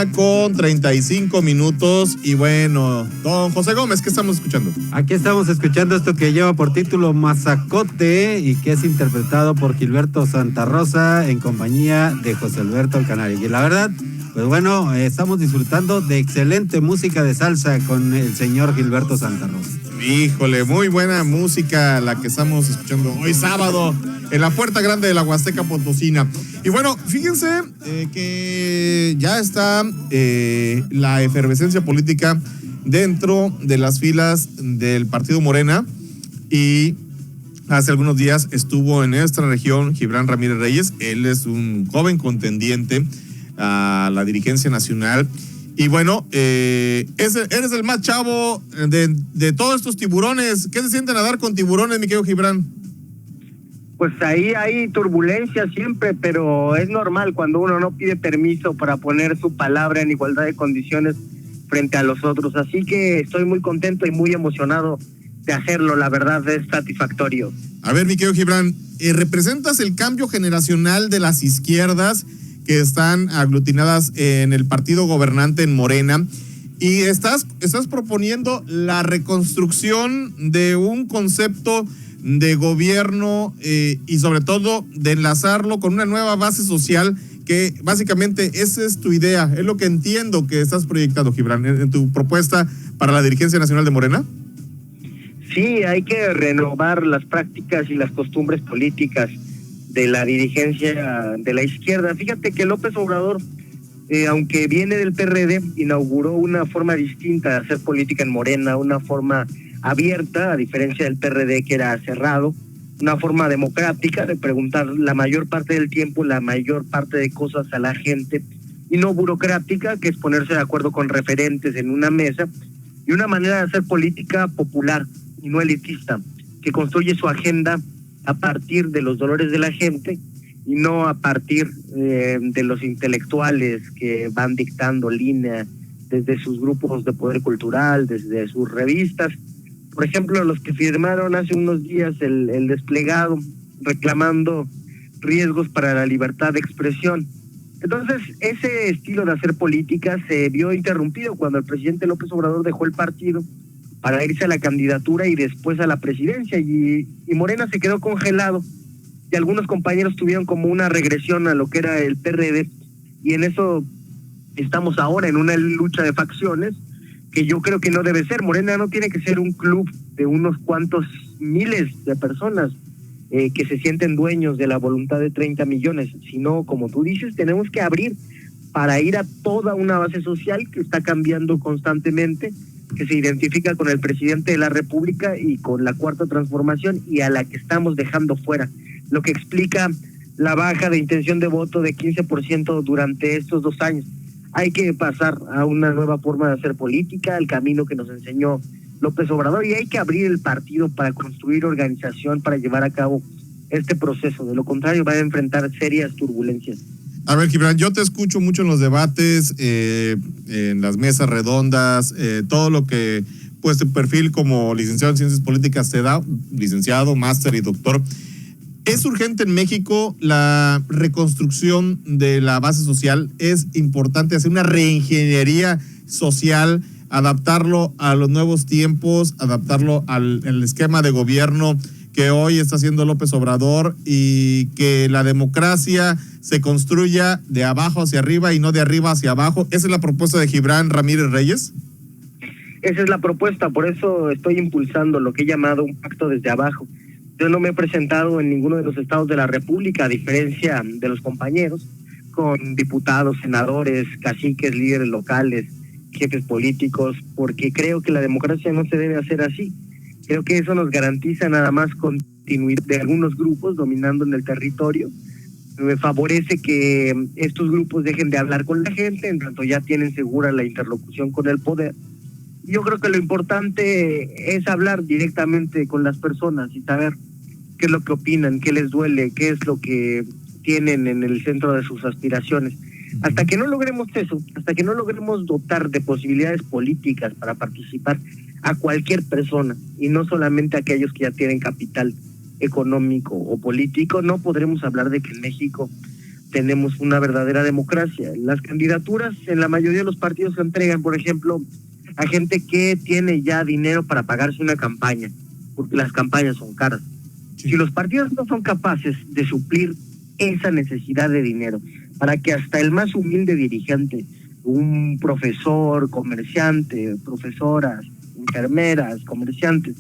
1:35 y bueno, don José Gómez, ¿qué estamos escuchando? Aquí estamos escuchando esto que lleva por título Mazacote y que es interpretado por Gilberto Santa Rosa en compañía de José Alberto Alcanari. Y la verdad, pues bueno, estamos disfrutando de excelente música de salsa con el señor Gilberto Santa Rosa. Híjole, muy buena música la que estamos escuchando hoy sábado en la Puerta Grande de la Huasteca Potosina. Y bueno, fíjense que ya está la efervescencia política dentro de las filas del partido Morena, y hace algunos días estuvo en nuestra región Gibran Ramírez Reyes. Él es un joven contendiente a la dirigencia nacional. Y bueno, eres el más chavo de todos estos tiburones. ¿Qué se siente nadar con tiburones, mi querido Gibran? Pues ahí hay turbulencia siempre, pero es normal cuando uno no pide permiso para poner su palabra en igualdad de condiciones frente a los otros. Así que estoy muy contento y muy emocionado de hacerlo. La verdad es satisfactorio. A ver, mi querido Gibran, representas el cambio generacional de las izquierdas que están aglutinadas en el partido gobernante en Morena, y estás proponiendo la reconstrucción de un concepto de gobierno y sobre todo de enlazarlo con una nueva base social, que básicamente esa es tu idea, es lo que entiendo que estás proyectando, Gibran, en tu propuesta para la dirigencia nacional de Morena. Sí, hay que renovar las prácticas y las costumbres políticas de la dirigencia de la izquierda. Fíjate que López Obrador, aunque viene del PRD, inauguró una forma distinta de hacer política en Morena, una forma abierta, a diferencia del PRD que era cerrado, una forma democrática de preguntar la mayor parte del tiempo, la mayor parte de cosas a la gente, y no burocrática, que es ponerse de acuerdo con referentes en una mesa, y una manera de hacer política popular y no elitista, que construye su agenda a partir de los dolores de la gente y no a partir de los intelectuales que van dictando línea desde sus grupos de poder cultural, desde sus revistas. Por ejemplo, los que firmaron hace unos días el desplegado reclamando riesgos para la libertad de expresión. Entonces, ese estilo de hacer política se vio interrumpido cuando el presidente López Obrador dejó el partido para irse a la candidatura y después a la presidencia, y Morena se quedó congelado, y algunos compañeros tuvieron como una regresión a lo que era el PRD, y en eso estamos ahora, en una lucha de facciones que yo creo que no debe ser. Morena no tiene que ser un club de unos cuantos miles de personas que se sienten dueños de la voluntad de 30 millones, sino, como tú dices, tenemos que abrir para ir a toda una base social que está cambiando constantemente, que se identifica con el presidente de la República y con la Cuarta Transformación, y a la que estamos dejando fuera, lo que explica la baja de intención de voto de 15% durante estos 2 años. Hay que pasar a una nueva forma de hacer política, el camino que nos enseñó López Obrador, y hay que abrir el partido para construir organización, para llevar a cabo este proceso. De lo contrario, va a enfrentar serias turbulencias. A ver, Gibran, yo te escucho mucho en los debates, en las mesas redondas, todo lo que, pues, tu perfil como licenciado en Ciencias Políticas te da, licenciado, máster y doctor. ¿Es urgente en México la reconstrucción de la base social? ¿Es importante hacer una reingeniería social, adaptarlo a los nuevos tiempos, adaptarlo al esquema de gobierno que hoy está haciendo López Obrador, y que la democracia se construya de abajo hacia arriba y no de arriba hacia abajo? ¿Esa es la propuesta de Gibran Ramírez Reyes? Esa es la propuesta, por eso estoy impulsando lo que he llamado un pacto desde abajo. Yo no me he presentado en ninguno de los estados de la República, a diferencia de los compañeros, con diputados, senadores, caciques, líderes locales, jefes políticos, porque creo que la democracia no se debe hacer así. Creo que eso nos garantiza nada más continuidad de algunos grupos dominando en el territorio. Me favorece que estos grupos dejen de hablar con la gente, en tanto ya tienen segura la interlocución con el poder. Yo creo que lo importante es hablar directamente con las personas y saber qué es lo que opinan, qué les duele, qué es lo que tienen en el centro de sus aspiraciones. Hasta que no logremos eso, hasta que no logremos dotar de posibilidades políticas para participar a cualquier persona, y no solamente a aquellos que ya tienen capital económico o político, no podremos hablar de que en México tenemos una verdadera democracia. Las candidaturas en la mayoría de los partidos se entregan, por ejemplo, a gente que tiene ya dinero para pagarse una campaña, porque las campañas son caras. Sí. Si los partidos no son capaces de suplir esa necesidad de dinero, para que hasta el más humilde dirigente, un profesor, comerciante, profesoras, enfermeras, comerciantes,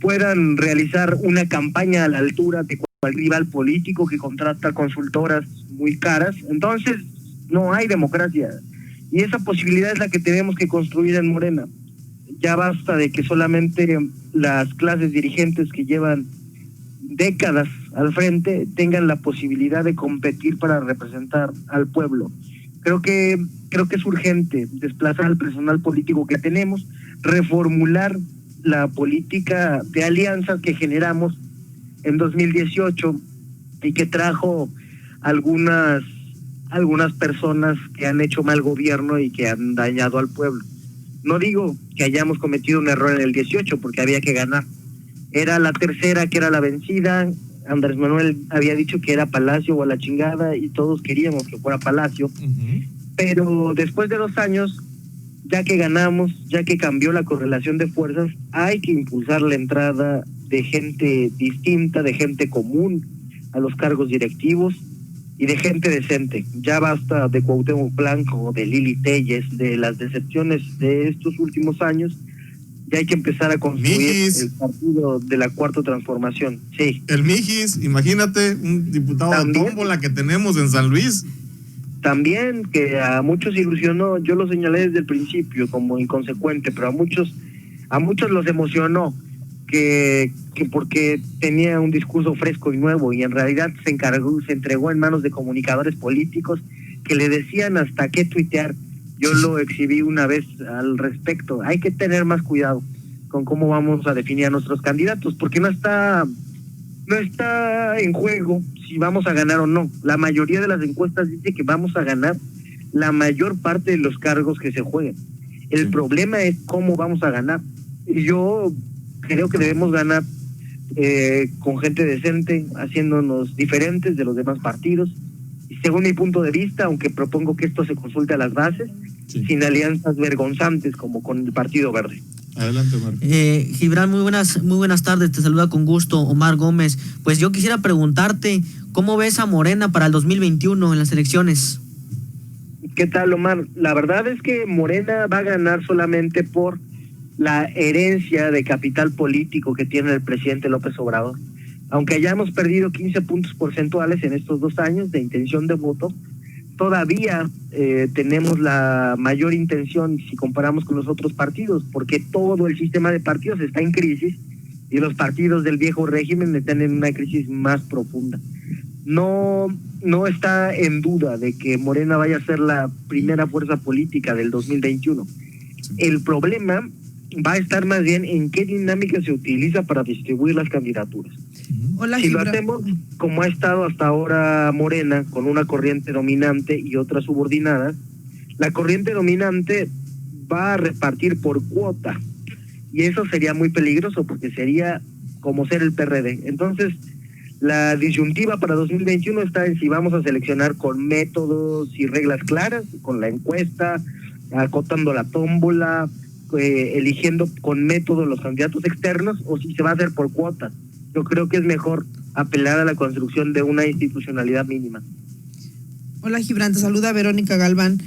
puedan realizar una campaña a la altura de cualquier rival político que contrata consultoras muy caras, entonces no hay democracia. Y esa posibilidad es la que tenemos que construir en Morena. Ya basta de que solamente las clases dirigentes que llevan décadas al frente tengan la posibilidad de competir para representar al pueblo. Creo que es urgente desplazar al personal político que tenemos, reformular la política de alianzas que generamos en 2018 y que trajo algunas personas que han hecho mal gobierno y que han dañado al pueblo. No digo que hayamos cometido un error en el 18 porque había que ganar. Era la tercera que era la vencida. Andrés Manuel había dicho que era Palacio o a la chingada y todos queríamos que fuera Palacio. Pero después de 2 años, ya que ganamos, ya que cambió la correlación de fuerzas, hay que impulsar la entrada de gente distinta, de gente común a los cargos directivos y de gente decente. Ya basta de Cuauhtémoc Blanco, de Lili Téllez, de las decepciones de estos últimos años. Ya hay que empezar a construir el partido de la Cuarta Transformación. Sí. El Mijis, imagínate, un diputado ¿También? de tómbola que tenemos en San Luis. También, que a muchos ilusionó, yo lo señalé desde el principio como inconsecuente, pero a muchos los emocionó que porque tenía un discurso fresco y nuevo, y en realidad se entregó en manos de comunicadores políticos que le decían hasta qué tuitear. Yo lo exhibí una vez al respecto. Hay que tener más cuidado con cómo vamos a definir a nuestros candidatos, porque no está en juego si vamos a ganar o no. La mayoría de las encuestas dice que vamos a ganar la mayor parte de los cargos que se jueguen. El problema es cómo vamos a ganar. Y yo creo que debemos ganar con gente decente, haciéndonos diferentes de los demás partidos. Y según mi punto de vista, aunque propongo que esto se consulte a las bases, sin alianzas vergonzantes como con el Partido Verde. Adelante, Omar. Gibran, muy buenas tardes, te saluda con gusto Omar Gómez. Pues yo quisiera preguntarte, ¿cómo ves a Morena para el 2021 en las elecciones? ¿Qué tal, Omar? La verdad es que Morena va a ganar solamente por la herencia de capital político que tiene el presidente López Obrador. Aunque hayamos perdido 15 puntos porcentuales en estos 2 años de intención de voto, todavía tenemos la mayor intención si comparamos con los otros partidos, porque todo el sistema de partidos está en crisis y los partidos del viejo régimen están en una crisis más profunda. No está en duda de que Morena vaya a ser la primera fuerza política del 2021. El problema va a estar más bien en qué dinámica se utiliza para distribuir las candidaturas. Hola, si Gibran. lo hacemos como ha estado hasta ahora Morena, con una corriente dominante y otras subordinadas, la corriente dominante va a repartir por cuota, y eso sería muy peligroso porque sería como ser el PRD. Entonces, la disyuntiva para 2021 está en si vamos a seleccionar con métodos y reglas claras, con la encuesta, acotando la tómbola, eligiendo con método los candidatos externos, o si se va a hacer por cuotas. Yo creo que es mejor apelar a la construcción de una institucionalidad mínima. Hola, Gibran, te saluda Verónica Galván.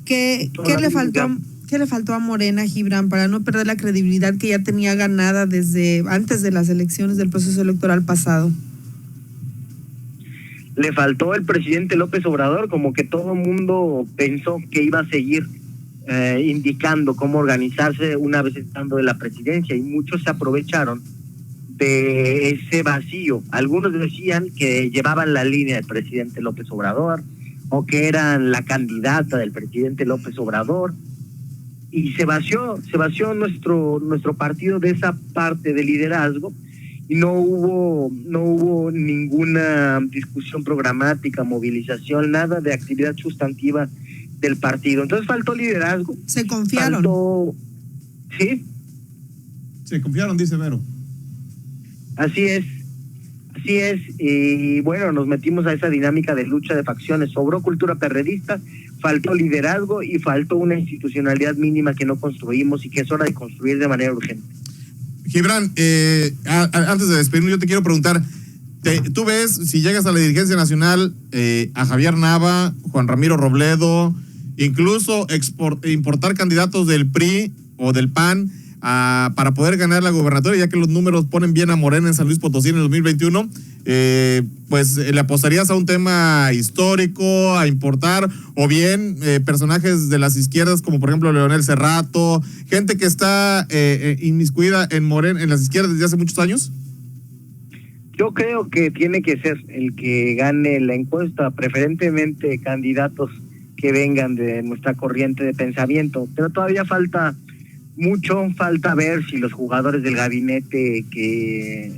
¿Qué le faltó a Morena, Gibran, para no perder la credibilidad que ya tenía ganada desde antes de las elecciones del proceso electoral pasado? Le faltó el presidente López Obrador, como que todo el mundo pensó que iba a seguir indicando cómo organizarse una vez estando en la presidencia, y muchos se aprovecharon de ese vacío. Algunos decían que llevaban la línea del presidente López Obrador o que eran la candidata del presidente López Obrador, y se vació nuestro partido de esa parte de liderazgo, y no hubo ninguna discusión programática, movilización, nada de actividad sustantiva del partido. Entonces faltó liderazgo. Se confiaron. ¿Sí? Se confiaron, dice Vero. Así es. Así es, y bueno, nos metimos a esa dinámica de lucha de facciones. Sobró cultura perredista, faltó liderazgo y faltó una institucionalidad mínima que no construimos y que es hora de construir de manera urgente. Gibran, antes de despedirnos, yo te quiero preguntar, ¿tú ves, si llegas a la dirigencia nacional, a Javier Nava, Juan Ramiro Robledo, incluso importar candidatos del PRI o del PAN para poder ganar la gobernatoria, ya que los números ponen bien a Morena en San Luis Potosí en el 2021, pues le apostarías a un tema histórico, a importar, o bien personajes de las izquierdas, como por ejemplo Leonel Cerrato, gente que está inmiscuida en Morena, en las izquierdas desde hace muchos años? Yo creo que tiene que ser el que gane la encuesta, preferentemente candidatos que vengan de nuestra corriente de pensamiento, pero todavía falta mucho, falta ver si los jugadores del gabinete que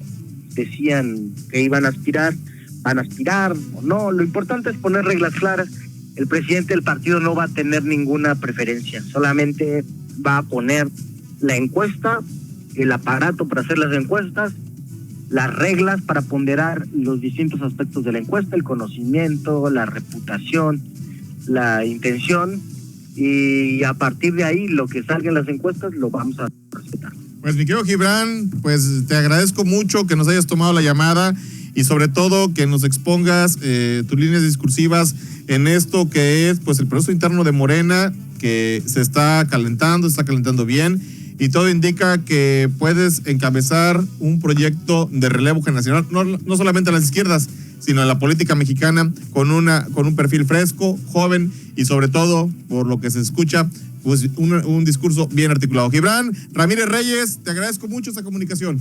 decían que iban a aspirar, van a aspirar o no. Lo importante es poner reglas claras. El presidente del partido no va a tener ninguna preferencia, solamente va a poner la encuesta, el aparato para hacer las encuestas, las reglas para ponderar los distintos aspectos de la encuesta, el conocimiento, la reputación, la intención, y a partir de ahí lo que salga en las encuestas lo vamos a respetar. Pues mi querido Gibran, pues te agradezco mucho que nos hayas tomado la llamada y sobre todo que nos expongas tus líneas discursivas en esto que es pues el proceso interno de Morena, que se está calentando bien, y todo indica que puedes encabezar un proyecto de relevo generacional, no solamente a las izquierdas, sino a la política mexicana, con un perfil fresco, joven y sobre todo, por lo que se escucha, pues un discurso bien articulado. Gibran Ramírez Reyes, te agradezco mucho esta comunicación.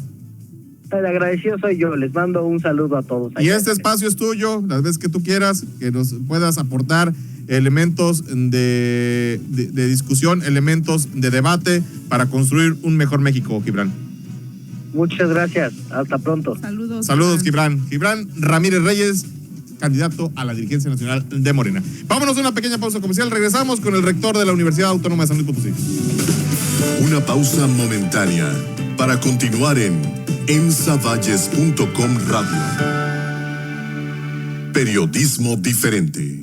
El agradecido soy yo, les mando un saludo a todos. Y este espacio es tuyo, las veces que tú quieras, que nos puedas aportar elementos de discusión, elementos de debate para construir un mejor México, Gibran. Muchas gracias, hasta pronto. Saludos, Gibran Ramírez Reyes, candidato a la dirigencia nacional de Morena. Vámonos a una pequeña pausa comercial, regresamos con el rector de la Universidad Autónoma de San Luis Potosí. Una pausa momentánea para continuar en ensavalles.com Radio. Periodismo diferente.